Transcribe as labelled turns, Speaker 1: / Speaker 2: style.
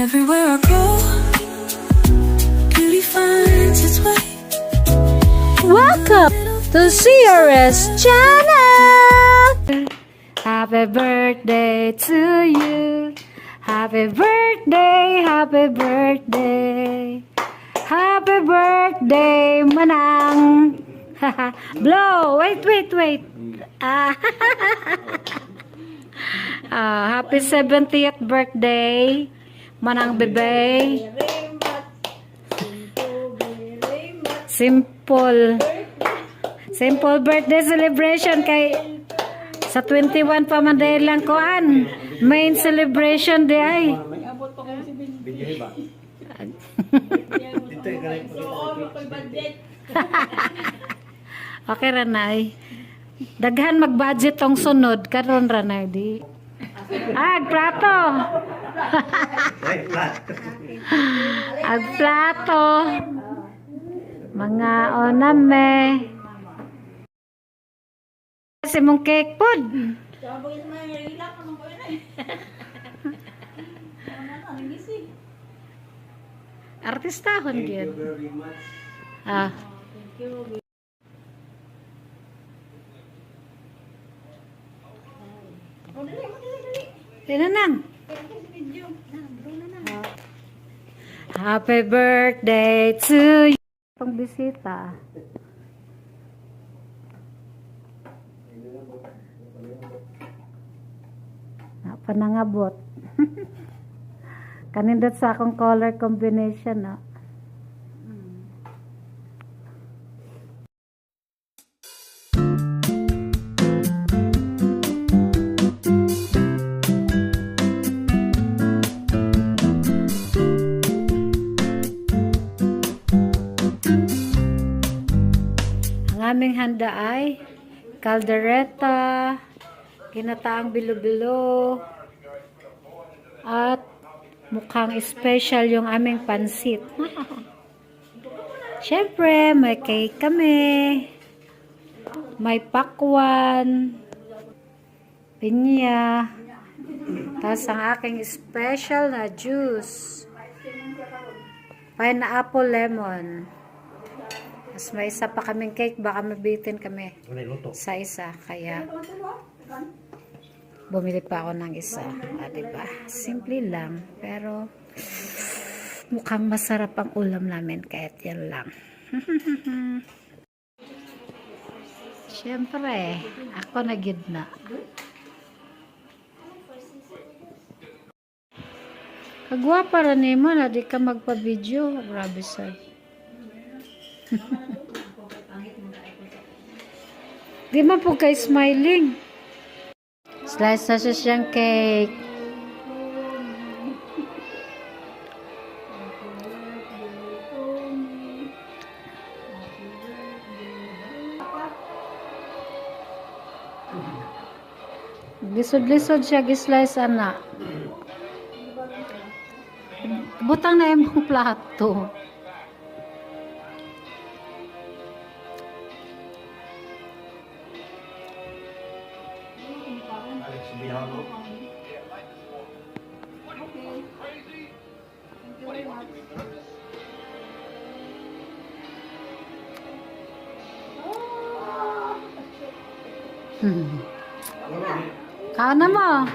Speaker 1: Everywhere I go, beauty finds its way.
Speaker 2: Welcome to CRS channel. Happy birthday to you. Happy birthday, happy birthday. Happy birthday, Manang. Blow. Wait. Happy 70th birthday, Manang Bebie. Simple birthday celebration kay sa 21 pa man dahil lang koan. Main celebration di ay. Okay ranay. Daghan mag-budget tong sunod karon ranay di. Plato. Plato. Mga oname. Kasi mong cake pod. Artistahon gyud. Tinanang. Happy birthday to you. Pang bisita. Panangabot. Kanindot sa akong color combination, no? Ang aming handa ay kaldereta, ginataang bilo-bilo, at mukhang special yung aming pansit. Siyempre, may cake kami, may pakwan, pinya, tapos ang aking special na juice, pineapple lemon. Tapos may isa pa kaming cake, baka mabitin kami sa isa, kaya bumili pa ako ng isa. Diba? Simple lang. Pero mukhang masarap ang ulam namin kahit yan lang. Siyempre, ako na gidna. Kagwapa rin mo na di ka magpa-video. Grabe sad. Di mo po kay smiling. Slice na siya siyang cake. Lisod-lisod siya, gislice ana. Butang na yung plato. Kaon na mo.